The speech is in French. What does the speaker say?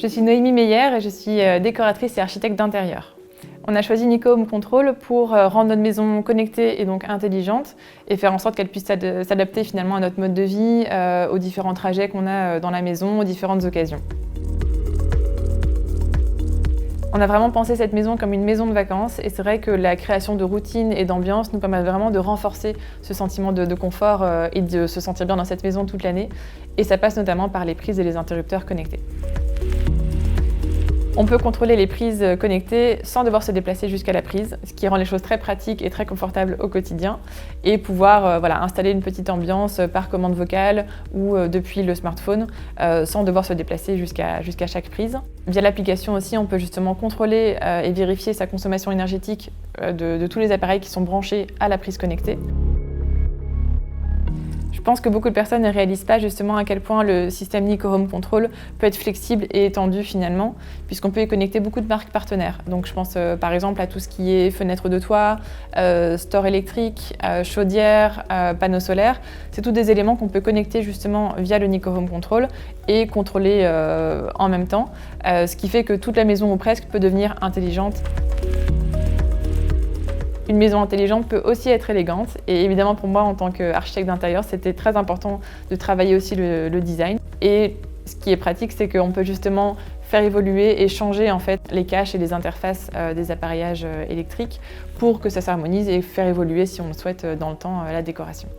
Je suis Noémie Meyer et je suis décoratrice et architecte d'intérieur. On a choisi Nico Home Control pour rendre notre maison connectée et donc intelligente et faire en sorte qu'elle puisse s'adapter finalement à notre mode de vie, aux différents trajets qu'on a dans la maison, aux différentes occasions. On a vraiment pensé cette maison comme une maison de vacances et c'est vrai que la création de routines et d'ambiance nous permet vraiment de renforcer ce sentiment de confort et de se sentir bien dans cette maison toute l'année. Et ça passe notamment par les prises et les interrupteurs connectés. On peut contrôler les prises connectées sans devoir se déplacer jusqu'à la prise, ce qui rend les choses très pratiques et très confortables au quotidien. Et pouvoir installer une petite ambiance par commande vocale ou depuis le smartphone sans devoir se déplacer jusqu'à chaque prise. Via l'application aussi, on peut justement contrôler et vérifier sa consommation énergétique de tous les appareils qui sont branchés à la prise connectée. Je pense que beaucoup de personnes ne réalisent pas justement à quel point le système Nico Home Control peut être flexible et étendu finalement, puisqu'on peut y connecter beaucoup de marques partenaires. Donc je pense par exemple à tout ce qui est fenêtre de toit, store électrique, chaudière, panneaux solaires. C'est tous des éléments qu'on peut connecter justement via le Nico Home Control et contrôler en même temps, ce qui fait que toute la maison ou presque peut devenir intelligente. Une maison intelligente peut aussi être élégante et évidemment pour moi en tant qu'architecte d'intérieur c'était très important de travailler aussi le design. Et ce qui est pratique c'est qu'on peut justement faire évoluer et changer en fait les caches et les interfaces des appareillages électriques pour que ça s'harmonise et faire évoluer si on le souhaite dans le temps la décoration.